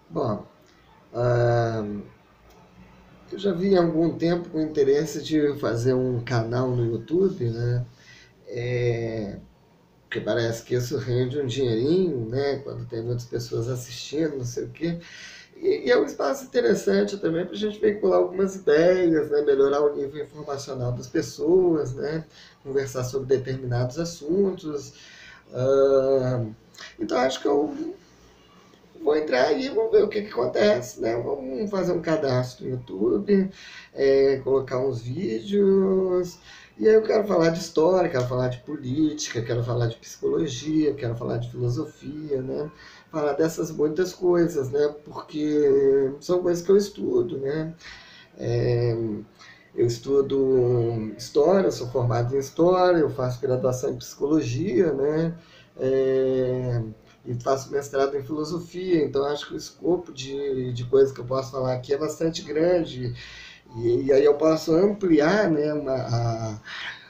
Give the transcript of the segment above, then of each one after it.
Bom, ah, eu já vi há algum tempo com interesse de fazer um canal no YouTube, né? Porque parece que isso rende um dinheirinho, né? Quando tem muitas pessoas assistindo, não sei o quê. E é um espaço interessante também para a gente veicular algumas ideias, né? Melhorar o nível informacional das pessoas, né? Conversar sobre determinados assuntos. Ah, então acho que eu vou entrar aí, vamos ver o que acontece, né? Vamos fazer um cadastro no YouTube, colocar uns vídeos. E aí eu quero falar de história, quero falar de política, quero falar de psicologia, quero falar de filosofia, né? Falar dessas muitas coisas, né? Porque são coisas que eu estudo, né? É, eu estudo história, eu sou formado em história, eu faço graduação em psicologia, né? É, e faço mestrado em filosofia, então acho que o escopo de coisas que eu posso falar aqui é bastante grande. E aí eu posso ampliar, né,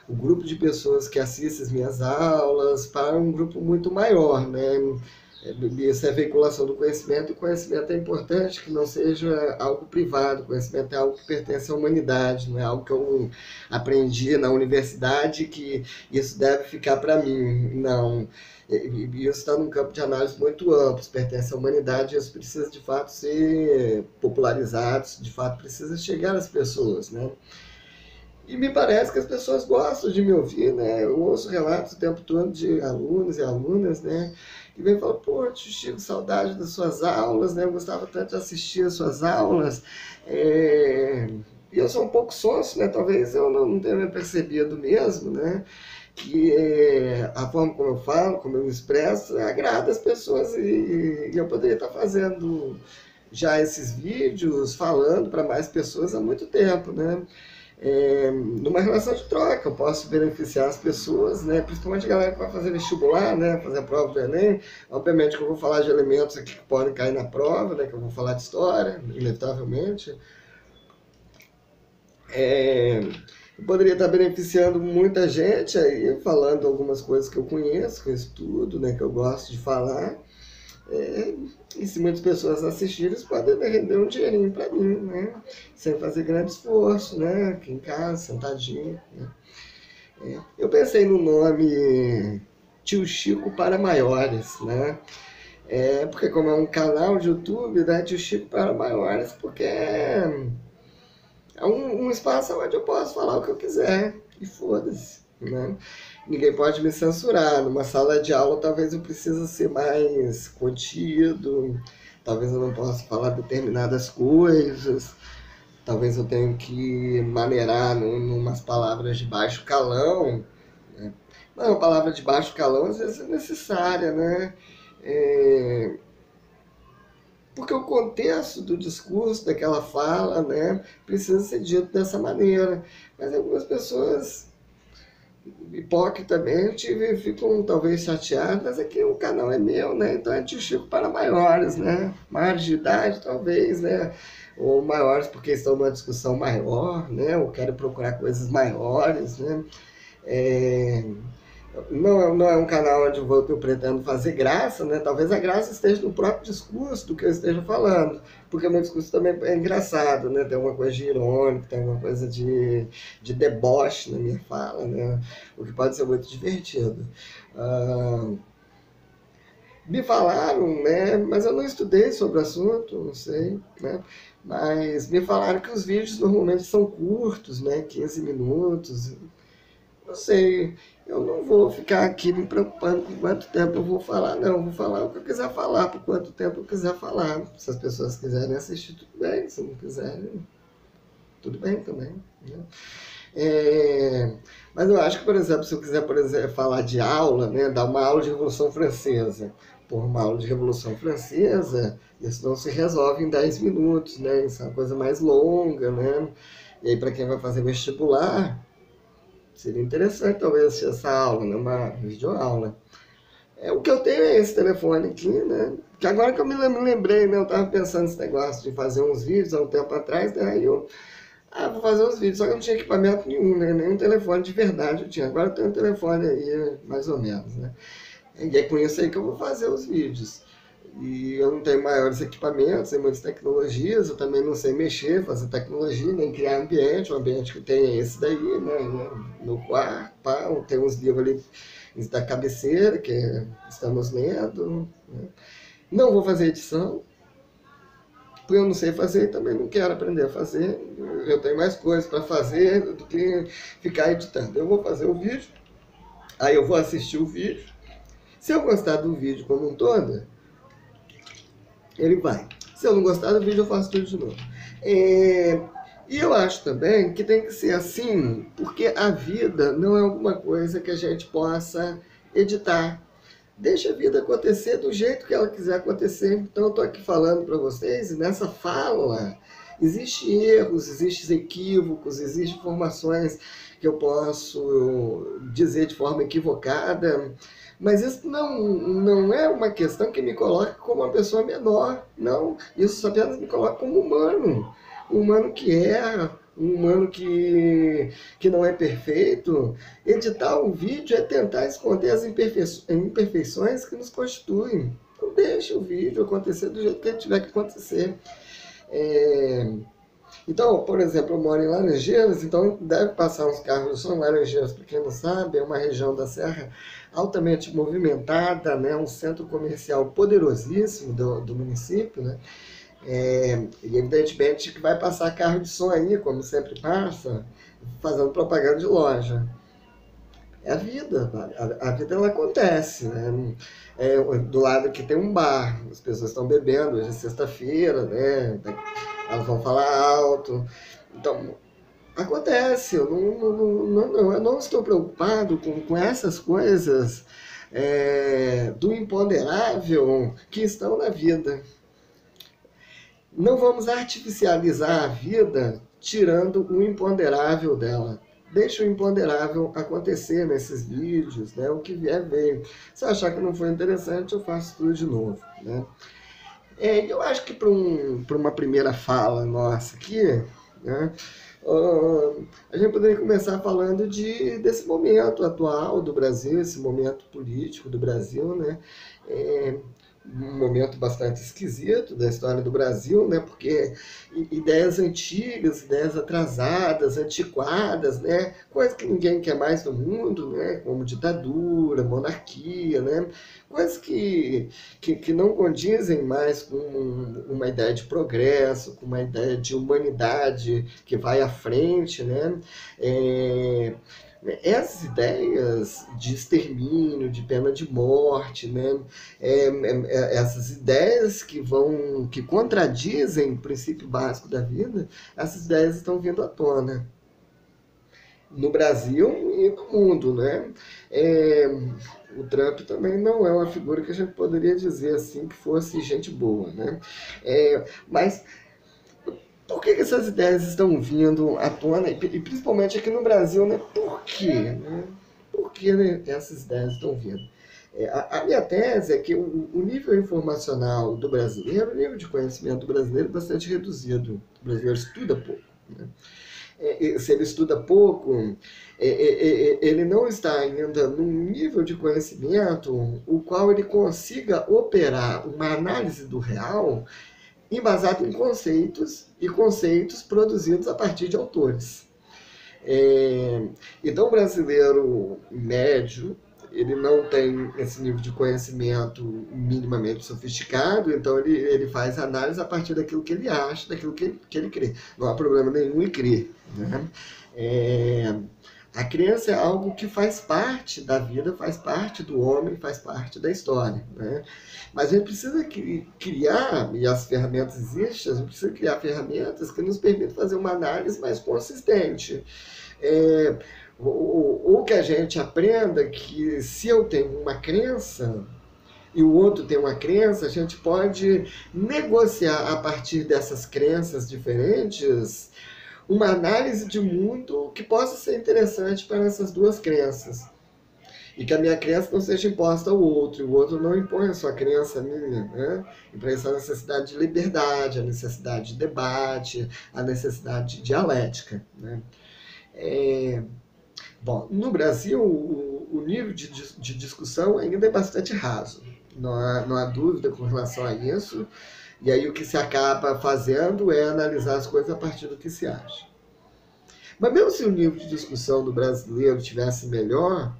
o grupo de pessoas que assistem as minhas aulas para um grupo muito maior, né? Isso é veiculação do conhecimento, e o conhecimento é importante que não seja algo privado, o conhecimento é algo que pertence à humanidade, não é algo que eu aprendi na universidade que isso deve ficar para mim, não. E isso está num campo de análise muito amplo, isso pertence à humanidade, isso precisa de fato ser popularizado, de fato precisa chegar às pessoas, né? E me parece que as pessoas gostam de me ouvir, né? Eu ouço relatos o tempo todo de alunos e alunas, né? Que vem e falam, pô, tio Chico, saudade das suas aulas, né? Eu gostava tanto de assistir as suas aulas. É... E eu sou um pouco sonso, né? Talvez eu não tenha me percebido mesmo, né? Que a forma como eu falo, como eu me expresso, agrada as pessoas e eu poderia estar fazendo já esses vídeos, falando para mais pessoas há muito tempo, né? Numa relação de troca, eu posso beneficiar as pessoas, né? Principalmente a galera que vai fazer vestibular, né? Fazer a prova do Enem. Obviamente que eu vou falar de elementos aqui que podem cair na prova, né? Que eu vou falar de história, inevitavelmente. É, eu poderia estar beneficiando muita gente aí, falando algumas coisas que eu conheço, que eu estudo, né? Que eu gosto de falar. É, e se muitas pessoas assistirem, eles podem render um dinheirinho para mim, né? Sem fazer grande esforço, né? Aqui em casa, sentadinho, né? Eu pensei no nome Tio Chico para maiores, né? Porque como é um canal de YouTube, né? Tio Chico para maiores, porque é um espaço onde eu posso falar o que eu quiser e foda-se, né? Ninguém pode me censurar. Numa sala de aula talvez eu precise ser mais contido, talvez eu não possa falar determinadas coisas, talvez eu tenha que maneirar numas palavras de baixo calão, né? Não, a palavra de baixo calão às vezes é necessária, né? É, porque o contexto do discurso, daquela fala, né, precisa ser dito dessa maneira. Mas algumas pessoas hipócritamente ficam talvez chateadas, mas aqui o canal é meu, né? Então é tio Chico para maiores, né? Maiores de idade, talvez, né? Ou maiores porque estão numa discussão maior, né? Ou querem procurar coisas maiores, né? É, não é um canal onde eu pretendo fazer graça, né? Talvez a graça esteja no próprio discurso do que eu esteja falando, porque o meu discurso também é engraçado, né? Tem uma coisa de irônico, tem uma coisa de deboche na minha fala, né? O que pode ser muito divertido. Ah, me falaram, né? Mas eu não estudei sobre o assunto, não sei, né? Mas me falaram que os vídeos normalmente são curtos, né? 15 minutos, não sei, eu não vou ficar aqui me preocupando com quanto tempo eu vou falar, não. Eu vou falar o que eu quiser falar, por quanto tempo eu quiser falar. Se as pessoas quiserem assistir, tudo bem. Se não quiserem, tudo bem também, né? É, mas eu acho que, por exemplo, se eu quiser, por exemplo, falar de aula, né, dar uma aula de Revolução Francesa, por uma aula de Revolução Francesa, isso não se resolve em 10 minutos, né? Isso é uma coisa mais longa, né? E aí, para quem vai fazer vestibular, seria interessante talvez assistir essa aula, né? Uma videoaula. O que eu tenho é esse telefone aqui, né? Que agora que eu me lembrei, né? Eu tava pensando nesse negócio de fazer uns vídeos há um tempo atrás, né? Aí eu, vou fazer uns vídeos, só que eu não tinha equipamento nenhum, né? Nenhum telefone de verdade eu tinha. Agora eu tenho um telefone aí, mais ou menos, né? E é com isso aí que eu vou fazer os vídeos. E eu não tenho maiores equipamentos, nem muitas tecnologias, eu também não sei mexer, fazer tecnologia, nem criar ambiente, um ambiente que tem esse daí, né? No quarto, pá, tem uns livros ali da cabeceira que estamos lendo, né? Não vou fazer edição, porque eu não sei fazer e também não quero aprender a fazer. Eu tenho mais coisas para fazer do que ficar editando. Eu vou fazer o vídeo, aí eu vou assistir o vídeo. Se eu gostar do vídeo como um todo, ele vai. Se eu não gostar do vídeo, eu faço tudo de novo. E eu acho também que tem que ser assim, porque a vida não é alguma coisa que a gente possa editar. Deixa a vida acontecer do jeito que ela quiser acontecer. Então eu estou aqui falando para vocês, e nessa fala existem erros, existem equívocos, existem informações que eu posso dizer de forma equivocada, mas isso não é uma questão que me coloque como uma pessoa menor, não. Isso apenas me coloca como humano. Um humano que erra, um humano que não é perfeito. Editar um vídeo é tentar esconder as imperfeições que nos constituem. Não deixe o vídeo acontecer do jeito que ele tiver que acontecer. Então, por exemplo, eu moro em Laranjeiras, então deve passar uns carros de som. Laranjeiras, para quem não sabe, é uma região da Serra altamente movimentada, né? Um centro comercial poderosíssimo do município, né? E evidentemente que vai passar carro de som aí, como sempre passa, fazendo propaganda de loja. É a vida, a vida ela acontece, né? Do lado aqui tem um bar, as pessoas estão bebendo, hoje é sexta-feira, né? Elas vão falar alto. Então, acontece, eu não estou preocupado com essas coisas do imponderável que estão na vida. Não vamos artificializar a vida tirando o imponderável dela. Deixa o imponderável acontecer nesses vídeos, né? O que vier, veio. Se eu achar que não foi interessante, eu faço tudo de novo, né? Eu acho que para uma primeira fala nossa aqui, né? A gente poderia começar falando desse momento atual do Brasil, esse momento político do Brasil, né? Um momento bastante esquisito da história do Brasil, né? Porque ideias antigas, ideias atrasadas, antiquadas, né? Coisas que ninguém quer mais no mundo, né? Como ditadura, monarquia, né? Coisas que não condizem mais com uma ideia de progresso, com uma ideia de humanidade que vai à frente, né? Essas ideias de extermínio, de pena de morte, né? Essas ideias que contradizem o princípio básico da vida, essas ideias estão vindo à tona no Brasil e no mundo, né? O Trump também não é uma figura que a gente poderia dizer assim que fosse gente boa, né? Mas por que essas ideias estão vindo à tona, e principalmente aqui no Brasil, né? Por quê? Né? Por que, né, essas ideias estão vindo? A minha tese é que o nível informacional do brasileiro, o nível de conhecimento do brasileiro é bastante reduzido. O brasileiro estuda pouco, né? Se ele estuda pouco, ele não está ainda num nível de conhecimento o qual ele consiga operar uma análise do real embasado em conceitos e conceitos produzidos a partir de autores. Então, o brasileiro médio, ele não tem esse nível de conhecimento minimamente sofisticado, então ele faz análise a partir daquilo que ele acha, daquilo que ele crê. Não há problema nenhum em crer, né? A crença é algo que faz parte da vida, faz parte do homem, faz parte da história, né? Mas a gente precisa criar, e as ferramentas existem, a gente precisa criar ferramentas que nos permitam fazer uma análise mais consistente. Ou que a gente aprenda que se eu tenho uma crença e o outro tem uma crença, a gente pode negociar a partir dessas crenças diferentes uma análise de mundo que possa ser interessante para essas duas crenças. E que a minha crença não seja imposta ao outro, e o outro não impõe a sua crença a minha, né? E para isso a necessidade de liberdade, a necessidade de debate, a necessidade de dialética, né? Bom, no Brasil, o nível de discussão ainda é bastante raso. não há dúvida com relação a isso. E aí o que se acaba fazendo é analisar as coisas a partir do que se acha. Mas mesmo se o nível de discussão do brasileiro tivesse melhor,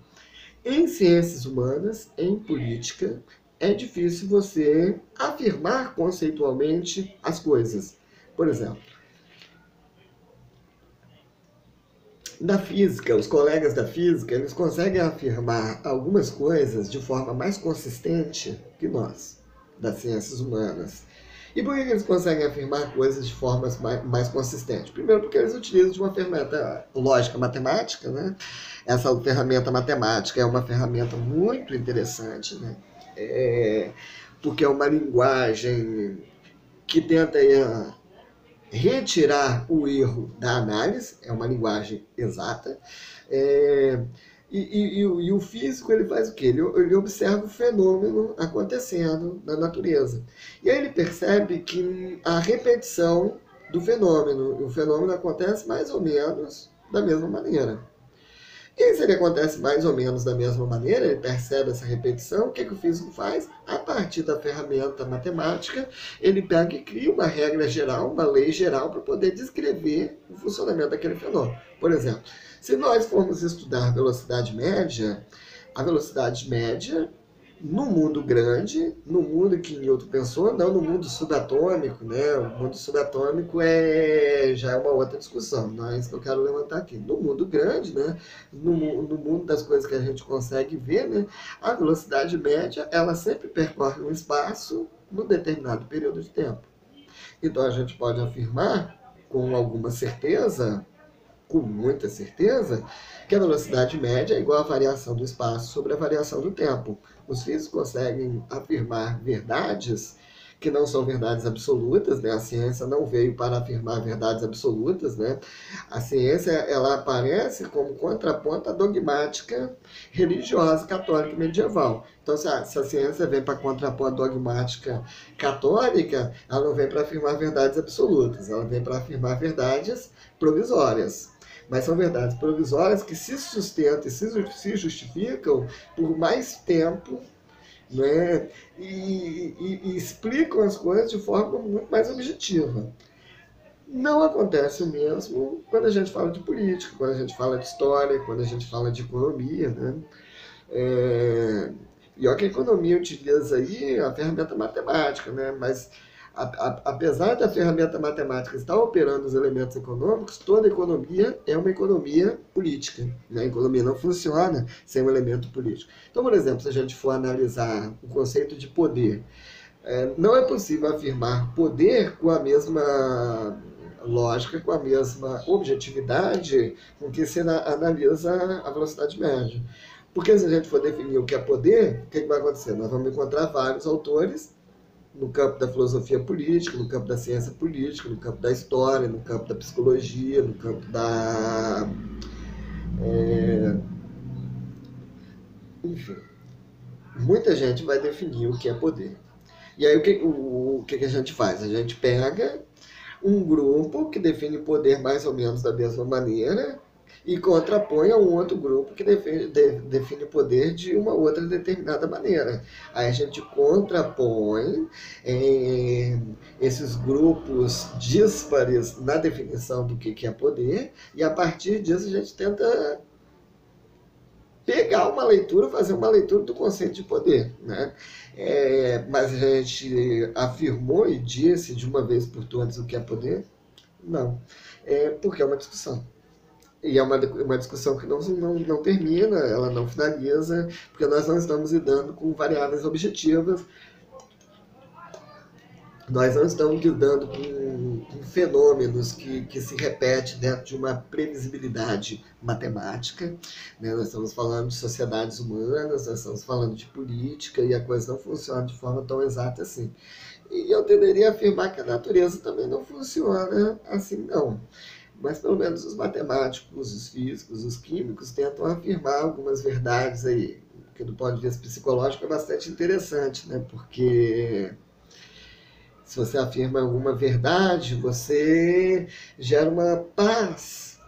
em ciências humanas, em política, é difícil você afirmar conceitualmente as coisas. Por exemplo, na física, os colegas da física, eles conseguem afirmar algumas coisas de forma mais consistente que nós, das ciências humanas. E por que eles conseguem afirmar coisas de formas mais consistentes? Primeiro, porque eles utilizam de uma ferramenta lógica matemática, né? Essa ferramenta matemática é uma ferramenta muito interessante, né? Porque é uma linguagem que tenta retirar o erro da análise, é uma linguagem exata. E o físico, ele faz o quê? Ele observa o fenômeno acontecendo na natureza. E aí ele percebe que a repetição do fenômeno, o fenômeno acontece mais ou menos da mesma maneira. E se ele acontece mais ou menos da mesma maneira, ele percebe essa repetição, o que o físico faz? A partir da ferramenta matemática, ele pega e cria uma regra geral, uma lei geral, para poder descrever o funcionamento daquele fenômeno. Por exemplo, se nós formos estudar velocidade média, a velocidade média, no mundo grande, no mundo que Newton pensou, não no mundo subatômico, né? O mundo subatômico já é uma outra discussão, não é isso que eu quero levantar aqui. No mundo grande, né? No mundo das coisas que a gente consegue ver, né? A velocidade média, ela sempre percorre um espaço num determinado período de tempo. Então a gente pode afirmar com alguma certeza, com muita certeza, que a velocidade média é igual à variação do espaço sobre a variação do tempo. Os físicos conseguem afirmar verdades que não são verdades absolutas, né? A ciência não veio para afirmar verdades absolutas, né? A ciência, ela aparece como contraponto à dogmática religiosa católica medieval. Então, se a ciência vem para contrapor a dogmática católica, ela não vem para afirmar verdades absolutas, ela vem para afirmar verdades provisórias. Mas são verdades provisórias que se sustentam e se justificam por mais tempo, né? E explicam as coisas de forma muito mais objetiva. Não acontece o mesmo quando a gente fala de política, quando a gente fala de história, quando a gente fala de economia, né? E olha que a economia utiliza aí a ferramenta matemática, né? Mas apesar da ferramenta matemática estar operando os elementos econômicos, toda economia é uma economia política, né? A economia não funciona sem um elemento político. Então, por exemplo, se a gente for analisar o conceito de poder, não é possível afirmar poder com a mesma lógica, com a mesma objetividade com que se analisa a velocidade média. Porque se a gente for definir o que é poder, o que vai acontecer? Nós vamos encontrar vários autores no campo da filosofia política, no campo da ciência política, no campo da história, no campo da psicologia, no campo da... Enfim, muita gente vai definir o que é poder. E aí o que a gente faz? A gente pega um grupo que define poder mais ou menos da mesma maneira e contrapõe a um outro grupo que define poder de uma outra determinada maneira. Aí a gente contrapõe esses grupos díspares na definição do que é poder, e a partir disso a gente tenta pegar uma leitura, fazer uma leitura do conceito de poder, né? Mas a gente afirmou e disse de uma vez por todas o que é poder? Não. Porque é uma discussão. E é uma discussão que não termina, ela não finaliza, porque nós não estamos lidando com variáveis objetivas, nós não estamos lidando com fenômenos que se repetem dentro de uma previsibilidade matemática, né? Nós estamos falando de sociedades humanas, nós estamos falando de política, e a coisa não funciona de forma tão exata assim. E eu tenderia a afirmar que a natureza também não funciona assim, não. Mas pelo menos os matemáticos, os físicos, os químicos tentam afirmar algumas verdades aí, que do ponto de vista psicológico é bastante interessante, né? Porque se você afirma alguma verdade, você gera uma paz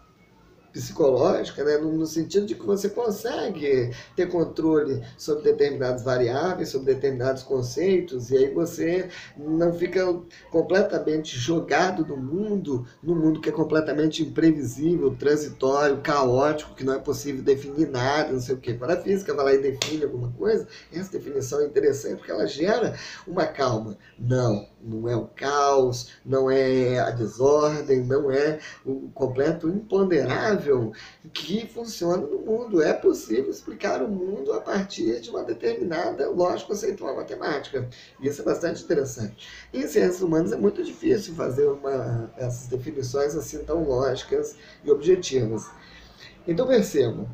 psicológica, né, no sentido de que você consegue ter controle sobre determinadas variáveis, sobre determinados conceitos, e aí você não fica completamente jogado no mundo que é completamente imprevisível, transitório, caótico, que não é possível definir nada, não sei o quê. Quando a física vai lá e define alguma coisa, essa definição é interessante porque ela gera uma calma. Não é o caos, não é a desordem, não é o completo imponderável que funciona no mundo. É possível explicar o mundo a partir de uma determinada lógica conceitual matemática. Isso é bastante interessante. Em ciências humanas é muito difícil fazer essas definições assim tão lógicas e objetivas. Então percebam,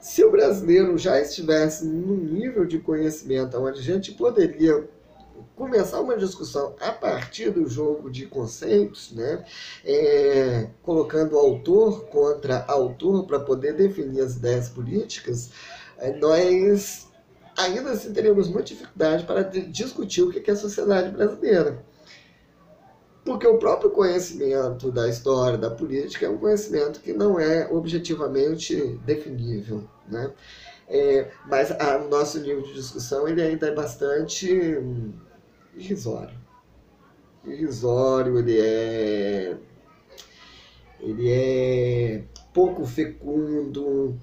se o brasileiro já estivesse num nível de conhecimento onde a gente poderia começar uma discussão a partir do jogo de conceitos, né? Colocando autor contra autor para poder definir as ideias políticas, nós ainda assim teríamos muita dificuldade para discutir o que é a sociedade brasileira. Porque o próprio conhecimento da história, da política, é um conhecimento que não é objetivamente definível, né? Mas o nosso nível de discussão ele ainda é bastante irrisório. Irrisório, ele é pouco fecundo,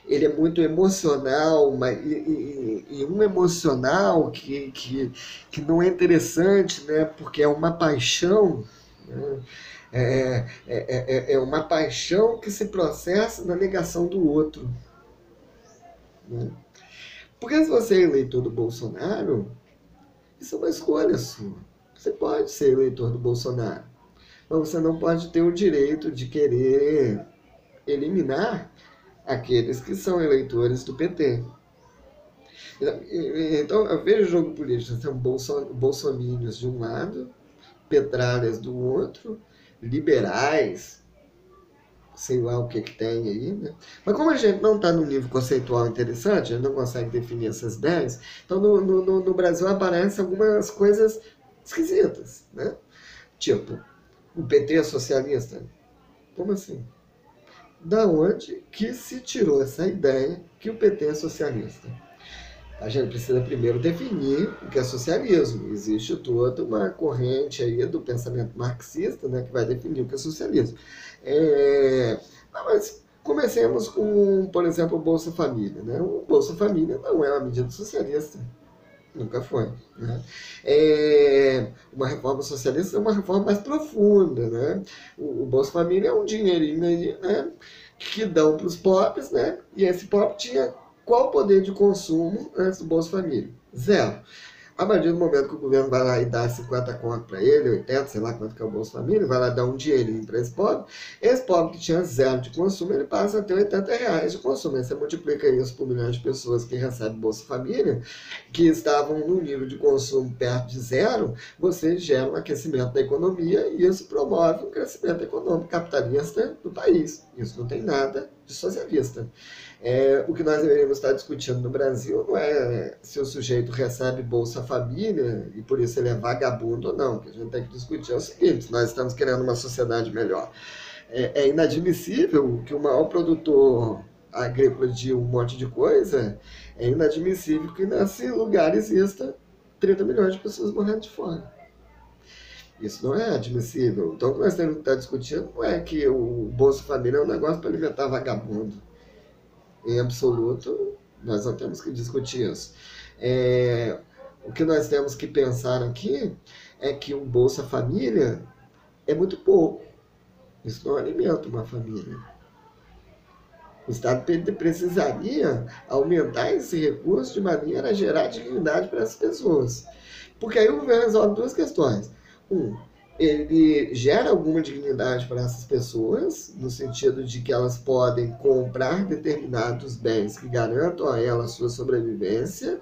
ele é muito emocional, e um emocional que não é interessante, né? Porque é uma paixão, né? É uma paixão que se processa na negação do outro, né? Porque se você é eleitor do Bolsonaro, isso é uma escolha sua. Você pode ser eleitor do Bolsonaro, mas você não pode ter o direito de querer eliminar aqueles que são eleitores do PT. Então, eu vejo o jogo político, tem bolsominions de um lado, petralhas do outro, liberais, sei lá o que tem aí, né? Mas como a gente não está num nível conceitual interessante, a gente não consegue definir essas ideias, então no Brasil aparecem algumas coisas esquisitas, né? Tipo, o PT é socialista? Como assim? Da onde que se tirou essa ideia que o PT é socialista? A gente precisa primeiro definir o que é socialismo. Existe toda uma corrente aí do pensamento marxista, né, que vai definir o que é socialismo. Mas comecemos com, por exemplo, o Bolsa Família, né? O Bolsa Família não é uma medida socialista. Nunca foi, né? Uma reforma socialista é uma reforma mais profunda, né? O Bolsa Família é um dinheirinho aí, né, que dão para os pobres, né? E esse pobre tinha qual o poder de consumo antes do Bolsa Família? Zero. A partir do momento que o governo vai lá e dá 50 conto para ele, 80, sei lá quanto que é o Bolsa Família, vai lá dar um dinheirinho para esse pobre que tinha zero de consumo, ele passa a ter R$ 80 de consumo. Aí você multiplica isso por milhões de pessoas que recebem Bolsa Família, que estavam no nível de consumo perto de zero, você gera um aquecimento da economia e isso promove um crescimento econômico capitalista do país. Isso não tem nada de socialista. O que nós deveríamos estar discutindo no Brasil não é se o sujeito recebe Bolsa Família e por isso ele é vagabundo ou não. O que a gente tem que discutir é o seguinte: nós estamos querendo uma sociedade melhor. É inadmissível que o maior produtor agrícola de um monte de coisa, é inadmissível que nesse lugar exista 30 milhões de pessoas morrendo de fome. Isso não é admissível. Então o que nós temos que estar discutindo não é que o Bolsa Família é um negócio para alimentar vagabundo. Em absoluto, nós não temos que discutir isso. O que nós temos que pensar aqui é que o Bolsa Família é muito pouco. Isso não alimenta uma família. O Estado precisaria aumentar esse recurso de maneira a gerar dignidade para essas pessoas. Porque aí o governo resolve duas questões. Ele gera alguma dignidade para essas pessoas, no sentido de que elas podem comprar determinados bens que garantam a elas sua sobrevivência,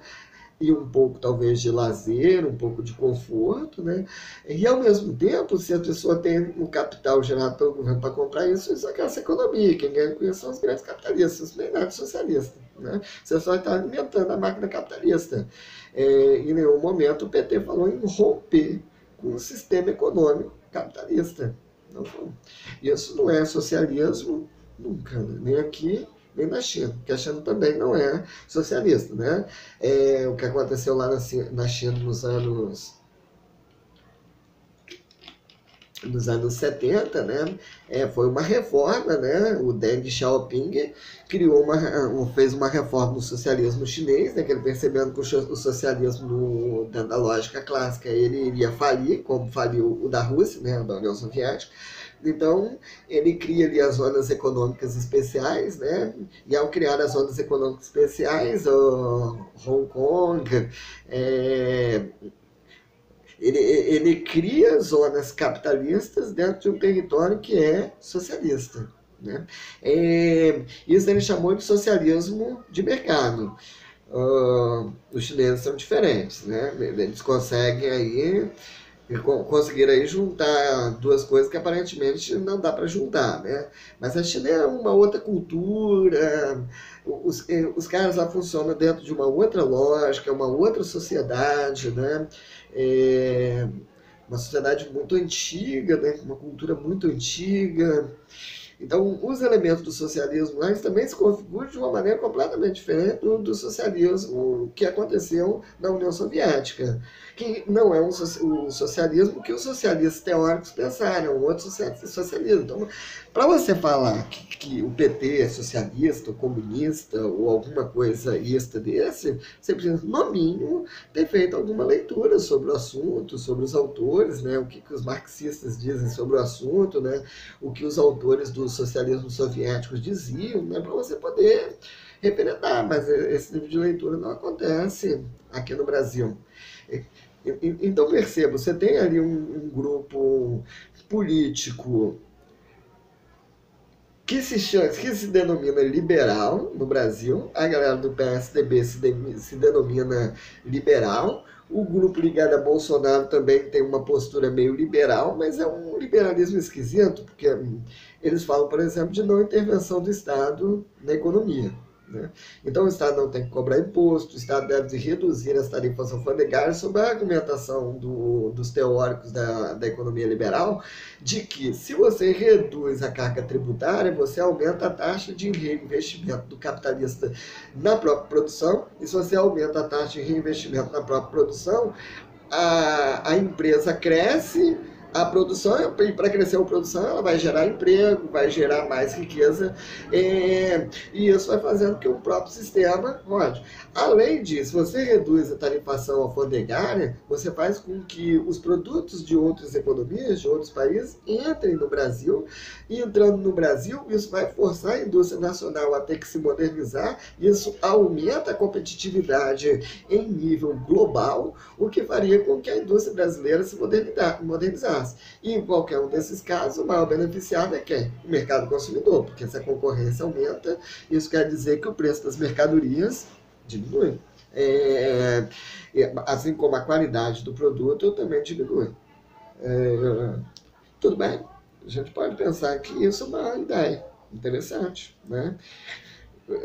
e um pouco talvez de lazer, um pouco de conforto, né? E ao mesmo tempo, se a pessoa tem um capital gerado pelo governo para comprar isso, isso aquece a economia. Quem ganha com isso são os grandes capitalistas, isso não é nada socialista, né? Você só está alimentando a máquina capitalista. Em nenhum momento o PT falou em romper com o sistema econômico capitalista. Não, isso não é socialismo, Nunca, né? Nem aqui, nem na China, porque a China também não é socialista, né? O que aconteceu lá na China nos anos 70, né, foi uma reforma, né, o Deng Xiaoping fez uma reforma no socialismo chinês, né, que ele percebendo que o socialismo, dentro da lógica clássica, ele iria falir, como faliu o da Rússia, né, da União Soviética. Então, ele cria ali as zonas econômicas especiais, né? E ao criar as zonas econômicas especiais, Hong Kong, é, ele cria zonas capitalistas dentro de um território que é socialista. Né? Isso ele chamou de socialismo de mercado. Os chineses são diferentes, né? Eles conseguem aí conseguiram aí juntar duas coisas que aparentemente não dá para juntar, né? Mas a China é uma outra cultura, os caras lá funcionam dentro de uma outra lógica, uma outra sociedade, né? É uma sociedade muito antiga, né? Uma cultura muito antiga. Então, os elementos do socialismo lá também se configuram de uma maneira completamente diferente do socialismo que aconteceu na União Soviética, que não é o socialismo que os socialistas teóricos pensaram, outro socialismo. Então, para você falar que o PT é socialista, ou comunista, ou alguma coisa ista desse, você precisa, no mínimo, ter feito alguma leitura sobre o assunto, sobre os autores, né, o que os marxistas dizem sobre o assunto, né, o que os autores do socialismo soviético diziam, né, para você poder referendar, mas esse tipo de leitura não acontece aqui no Brasil. Então perceba, você tem ali um grupo político que se denomina liberal no Brasil, a galera do PSDB se denomina liberal, o grupo ligado a Bolsonaro também tem uma postura meio liberal, mas é um liberalismo esquisito, porque eles falam, por exemplo, de não intervenção do Estado na economia. Né? Então o Estado não tem que cobrar imposto, o Estado deve reduzir as tarifas alfandegárias, sob a argumentação dos teóricos da economia liberal, de que se você reduz a carga tributária, você aumenta a taxa de reinvestimento do capitalista na própria produção, e se você aumenta a taxa de reinvestimento na própria produção, a empresa cresce, a produção, e para crescer a produção, ela vai gerar emprego, vai gerar mais riqueza, e isso vai fazendo que o próprio sistema rode. Além disso, você reduz a tarifação alfandegária, você faz com que os produtos de outras economias, de outros países, entrem no Brasil, e entrando no Brasil, isso vai forçar a indústria nacional a ter que se modernizar, isso aumenta a competitividade em nível global, o que faria com que a indústria brasileira se modernizasse. E em qualquer um desses casos, o maior beneficiado é quem? O mercado consumidor, porque se a concorrência aumenta, isso quer dizer que o preço das mercadorias diminui. Assim como a qualidade do produto também diminui. Tudo bem, a gente pode pensar que isso é uma ideia interessante, né?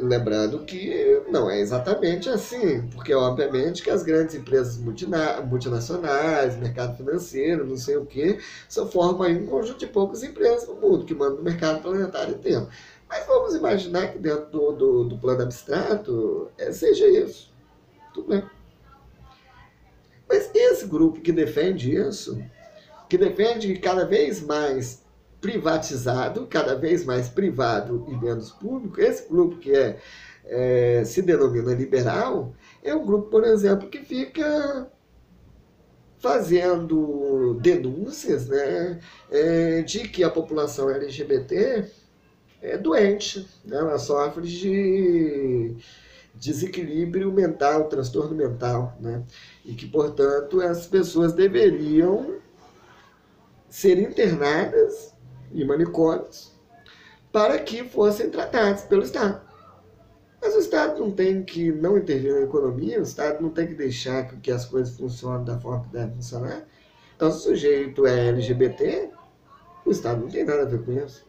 Lembrando que não é exatamente assim, porque obviamente que as grandes empresas multinacionais, mercado financeiro, não sei o que, só formam aí um conjunto de poucas empresas no mundo que mandam no mercado planetário inteiro. Mas vamos imaginar que dentro do plano abstrato seja isso. Tudo bem. Mas esse grupo que defende isso, que defende que cada vez mais privatizado, cada vez mais privado e menos público, esse grupo que se denomina liberal, é um grupo, por exemplo, que fica fazendo denúncias, né, de que a população LGBT é doente, né, ela sofre de desequilíbrio mental, transtorno mental, né, e que, portanto, as pessoas deveriam ser internadas em manicômios para que fossem tratados pelo Estado. Mas o Estado não tem que não intervir na economia, o Estado não tem que deixar que as coisas funcionem da forma que devem funcionar. Então, se o sujeito é LGBT, o Estado não tem nada a ver com isso.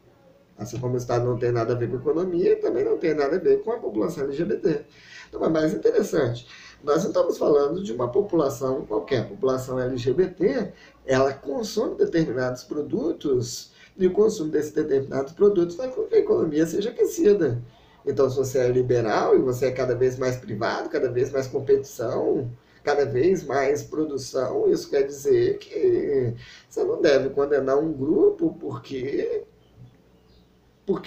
Assim como o Estado não tem nada a ver com a economia, também não tem nada a ver com a população LGBT. Então é mais interessante. Nós não estamos falando de uma população qualquer. A população LGBT, ela consome determinados produtos e o consumo desses determinados produtos faz com que a economia seja aquecida. Então, se você é liberal e você é cada vez mais privado, cada vez mais competição, cada vez mais produção, isso quer dizer que você não deve condenar um grupo porque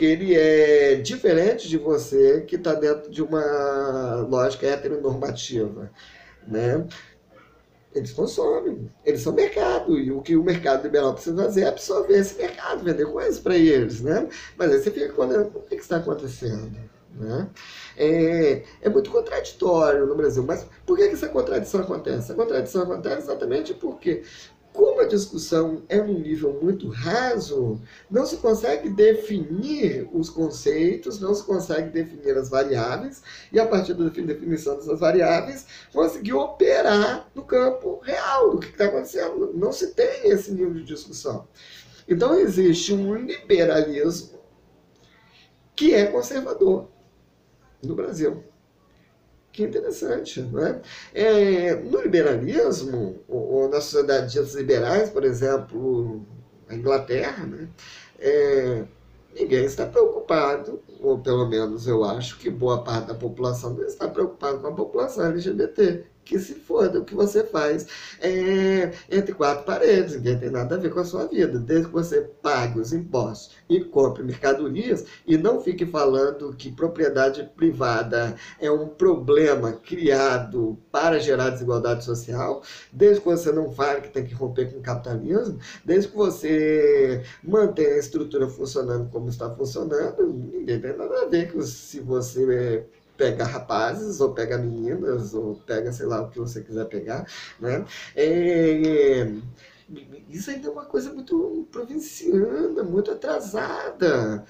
ele é diferente de você, que está dentro de uma lógica heteronormativa, né? Eles consomem, eles são mercado, e o que o mercado liberal precisa fazer é absorver esse mercado, vender coisas para eles, né? Mas aí você fica condenando, o que está acontecendo? Né? É muito contraditório no Brasil, mas por que essa contradição acontece? A contradição acontece exatamente porque, como a discussão é num nível muito raso, não se consegue definir os conceitos, não se consegue definir as variáveis, e a partir da definição dessas variáveis, conseguir operar no campo real do que está acontecendo. Não se tem esse nível de discussão. Então existe um liberalismo que é conservador no Brasil. Que interessante, não é? No liberalismo, ou nas sociedades liberais, por exemplo, a Inglaterra, né? Ninguém está preocupado, ou pelo menos eu acho que boa parte da população não está preocupada com a população LGBT. Que se foda o que você faz entre quatro paredes, ninguém tem nada a ver com a sua vida. Desde que você pague os impostos e compre mercadorias e não fique falando que propriedade privada é um problema criado para gerar desigualdade social, desde que você não fale que tem que romper com o capitalismo, desde que você mantenha a estrutura funcionando como está funcionando, ninguém tem nada a ver com se você pega rapazes, ou pega meninas, ou pega, sei lá, o que você quiser pegar, né? Isso ainda é uma coisa muito provinciana, muito atrasada.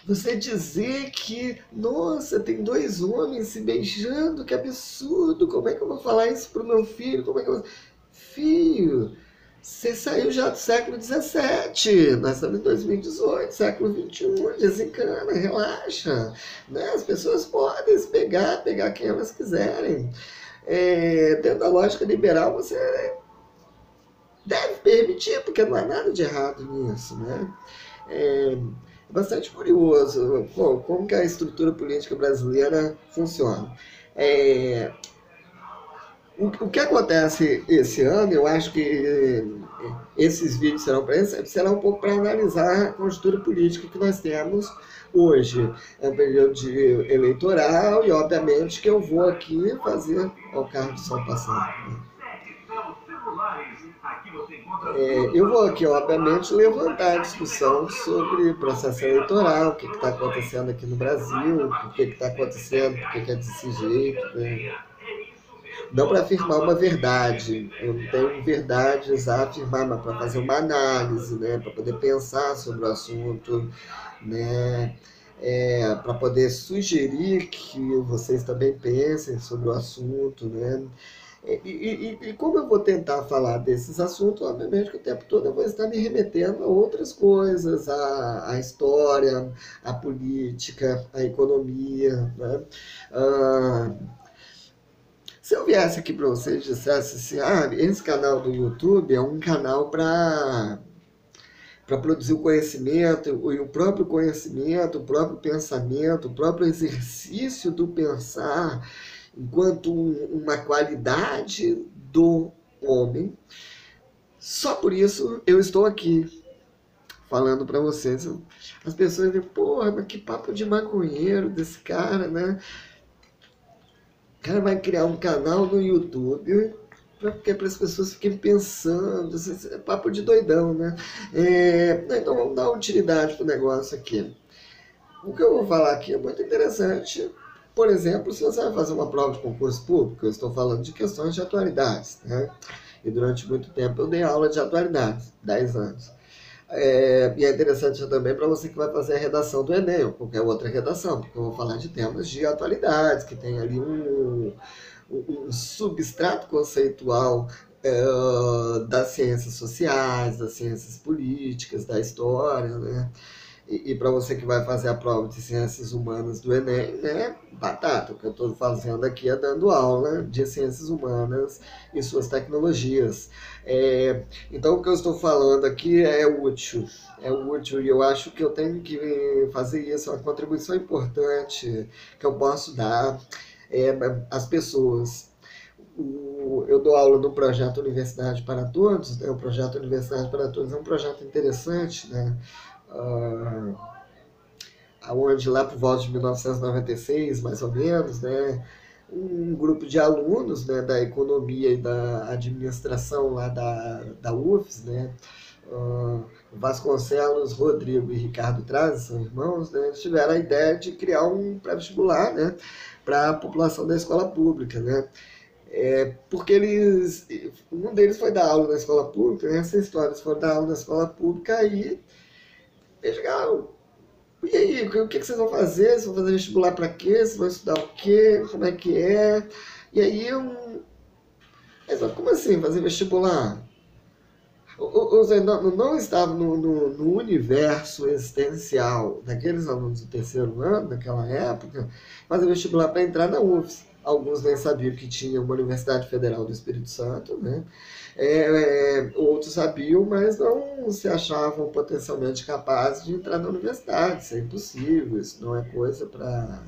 Você dizer que, nossa, tem dois homens se beijando, que absurdo, como é que eu vou falar isso pro meu filho? Como é que eu... Filho, você saiu já do século XVII, nós estamos em 2018, século XXI, desencana, relaxa. Né? As pessoas podem se pegar quem elas quiserem. Dentro da lógica liberal, você deve permitir, porque não há nada de errado nisso. Né? É bastante curioso como que a estrutura política brasileira funciona. O que acontece esse ano, eu acho que esses vídeos serão um pouco para analisar a conjuntura política que nós temos hoje. É um período eleitoral e, obviamente, que eu vou aqui fazer o carro de som passando. Eu vou aqui, obviamente, levantar a discussão sobre o processo eleitoral, o que está acontecendo aqui no Brasil, o que está acontecendo, por que é desse jeito, né? Não para afirmar uma verdade, eu não tenho verdades a afirmar, mas para fazer uma análise, né? Para poder pensar sobre o assunto, né? Para poder sugerir que vocês também pensem sobre o assunto, né? E como eu vou tentar falar desses assuntos, obviamente que o tempo todo eu vou estar me remetendo a outras coisas, a história, a política, a economia, né? Se eu viesse aqui para vocês e dissesse assim, esse canal do YouTube é um canal para produzir o conhecimento, e o próprio conhecimento, o próprio pensamento, o próprio exercício do pensar, enquanto uma qualidade do homem, só por isso eu estou aqui falando para vocês. As pessoas dizem, porra, mas que papo de maconheiro desse cara, né? O cara vai criar um canal no YouTube porque para as pessoas fiquem pensando, é papo de doidão, né? Então vamos dar utilidade para o negócio aqui. O que eu vou falar aqui é muito interessante. Por exemplo, se você vai fazer uma prova de concurso público, eu estou falando de questões de atualidades, né? E durante muito tempo eu dei aula de atualidades, 10 anos. E é interessante também para você que vai fazer a redação do Enem ou qualquer outra redação, porque eu vou falar de temas de atualidades, que tem ali um substrato conceitual das ciências sociais, das ciências políticas, da história, né? E para você que vai fazer a prova de ciências humanas do Enem, né, batata. O que eu estou fazendo aqui é dando aula de ciências humanas e suas tecnologias. Então, o que eu estou falando aqui é útil e eu acho que eu tenho que fazer isso, é uma contribuição importante que eu posso dar às pessoas. Eu dou aula no projeto Universidade para Todos, né? O projeto Universidade para Todos é um projeto interessante, né? Onde lá por volta de 1996, mais ou menos, né, um grupo de alunos, né, da economia e da administração lá da UFES, né, Vasconcelos, Rodrigo e Ricardo Trazes, são irmãos, né, eles tiveram a ideia de criar um pré-vestibular, né, para a população da escola pública, né, porque um deles foi dar aula na escola pública, né, essa história, eles foram dar aula na escola pública e eles chegaram. E aí, o que vocês vão fazer? Vocês vão fazer vestibular para quê? Vocês vão estudar o quê? Como é que é? E aí, eles falam, como assim fazer vestibular? Ou seja, não estava no universo existencial daqueles alunos do terceiro ano, naquela época, fazer vestibular para entrar na UFS. Alguns nem sabiam que tinha uma Universidade Federal do Espírito Santo, né? Outros sabiam, mas não se achavam potencialmente capazes de entrar na universidade. Isso é impossível, isso não é coisa para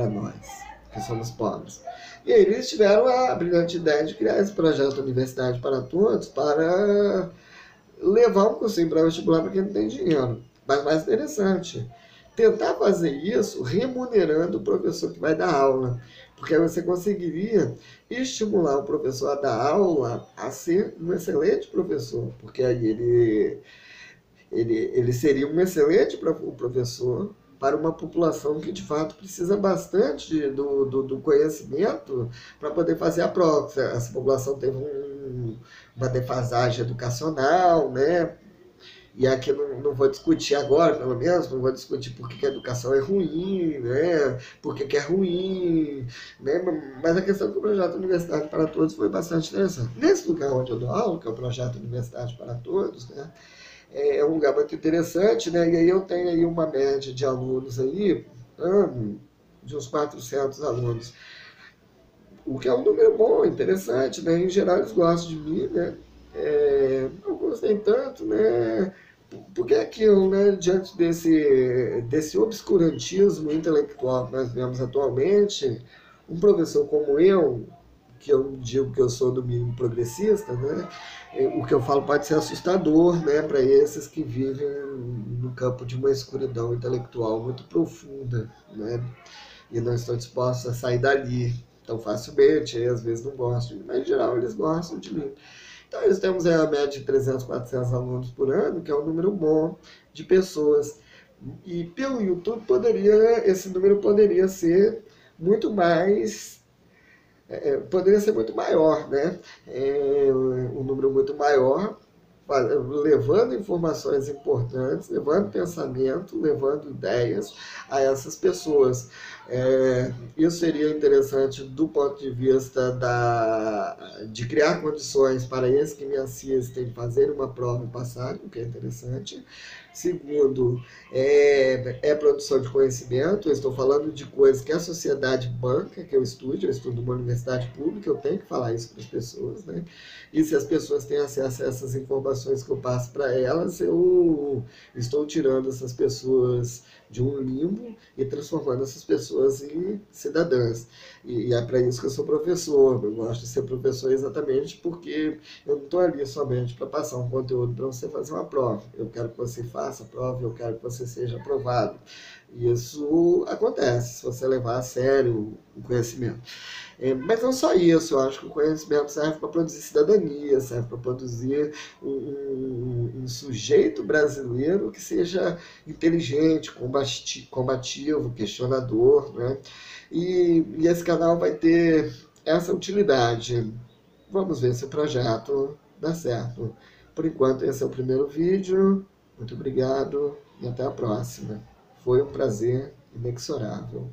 nós, que somos pobres. E aí eles tiveram a brilhante ideia de criar esse projeto Universidade para Todos para levar um cursinho para vestibular para quem não tem dinheiro. Mas mais interessante, tentar fazer isso remunerando o professor que vai dar aula. Porque aí você conseguiria estimular o professor a dar aula a ser um excelente professor. Porque aí ele seria um excelente professor para uma população que de fato precisa bastante do conhecimento para poder fazer a prova. Essa população teve uma defasagem educacional, né? E aqui não vou discutir agora, pelo menos, não vou discutir por que a educação é ruim, né? Por que é ruim, né? Mas a questão do projeto Universidade para Todos foi bastante interessante. Nesse lugar onde eu dou aula, que é o projeto Universidade para Todos, né? É um lugar muito interessante, né? E aí eu tenho aí uma média de alunos aí, de uns 400 alunos, o que é um número bom, interessante, né? Em geral eles gostam de mim, né? Alguns nem tanto, né? Porque é aquilo, né? Diante desse obscurantismo intelectual que nós vemos atualmente, um professor como eu, que eu digo que eu sou do mínimo progressista, né? O que eu falo pode ser assustador, né, para esses que vivem no campo de uma escuridão intelectual muito profunda, né? E não estão dispostos a sair dali tão facilmente, e às vezes não gostam, mas em geral eles gostam de mim. Então nós temos a média de 300, 400 alunos por ano, que é um número bom de pessoas. E pelo YouTube esse número poderia ser muito mais poderia ser muito maior, né? Um número muito maior, levando informações importantes, levando pensamento, levando ideias a essas pessoas. Isso seria interessante do ponto de vista de criar condições para esses que me assistem fazer uma prova e passarem, o que é interessante. Segundo, produção de conhecimento. Eu estou falando de coisas que a sociedade banca, que eu estudo numa universidade pública, eu tenho que falar isso para as pessoas, né? E se as pessoas têm acesso a essas informações que eu passo para elas, eu estou tirando essas pessoas de um limbo e transformando essas pessoas em cidadãs. E é para isso que eu sou professor. Eu gosto de ser professor exatamente porque eu não estou ali somente para passar um conteúdo para você fazer uma prova. Eu quero que você faça a prova, eu quero que você seja aprovado. E isso acontece se você levar a sério o conhecimento. Mas não só isso, eu acho que o conhecimento serve para produzir cidadania, serve para produzir um sujeito brasileiro que seja inteligente, combativo, questionador, né? E esse canal vai ter essa utilidade. Vamos ver se o projeto dá certo. Por enquanto, esse é o primeiro vídeo. Muito obrigado e até a próxima. Foi um prazer inexorável.